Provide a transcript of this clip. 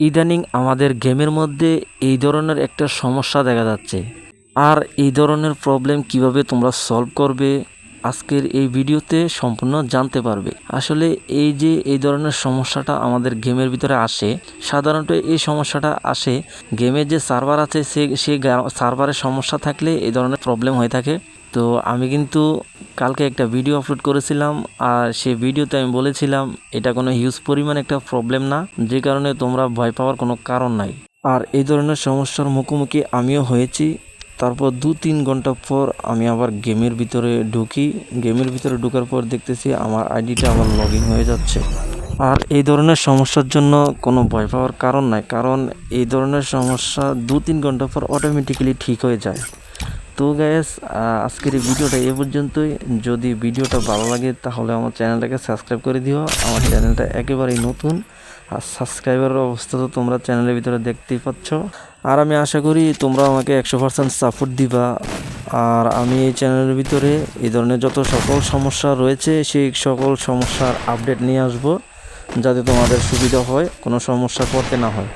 ইদানিং আমাদের গেমের মধ্যে এই ধরনের একটা সমস্যা দেখা যাচ্ছে। আর এই ধরনের প্রবলেম কিভাবে তোমরা সলভ করবে আজকের এই ভিডিওতে সম্পূর্ণ জানতে পারবে। আসলে এই ধরনের সমস্যাটা আমাদের গেমের ভিতরে আসে, সাধারণত এই সমস্যাটা আসে গেমের যে সার্ভার আছে সে সার্ভারের সমস্যা থাকলে এই ধরনের প্রবলেম হয়ে থাকে। তো আমি কিন্তু কালকে একটা ভিডিও আপলোড করেছিলাম, আর সেই ভিডিওতে আমি বলেছিলাম এটা কোনো হিউজ পরিমাণ একটা প্রবলেম না, যে কারণে তোমরা ভয় পাওয়ার কোনো কারণ নাই। আর এই ধরনের সমস্যার মুখোমুখি আমিও হয়েছি। তারপর 2-3 ঘন্টা পর আমি আবার গেমের ভিতরে ঢুকি। গেমের ভিতরে ঢোকার পর দেখতেছি আমার আইডিটা আবার লগ ইন হয়ে যাচ্ছে। আর এই ধরনের সমস্যার জন্য কোনো ভয় পাওয়ার কারণ নাই, কারণ এই ধরনের সমস্যা 2-3 ঘন্টা পর অটোমেটিক্যালি ঠিক হয়ে যায়। তো গাইস, আজকের এই ভিডিওটা এ পর্যন্তই। যদি ভিডিওটা ভালো লাগে তাহলে আমার চ্যানেলটাকে সাবস্ক্রাইব করে দিও। আমার চ্যানেলটা একেবারেই নতুন, আর সাবস্ক্রাইবারের অবস্থা তো তোমরা চ্যানেলের ভিতরে দেখতেই পাচ্ছ। আর আমি আশা করি তোমরা আমাকে 100% সাপোর্ট দিবা। আর আমি এই চ্যানেলের ভিতরে এই ধরনের যত সকল সমস্যা রয়েছে সেই সকল সমস্যার আপডেট নিয়ে আসবো, যাতে তোমাদের সুবিধা হয়, কোনো সমস্যা পড়তে না হয়।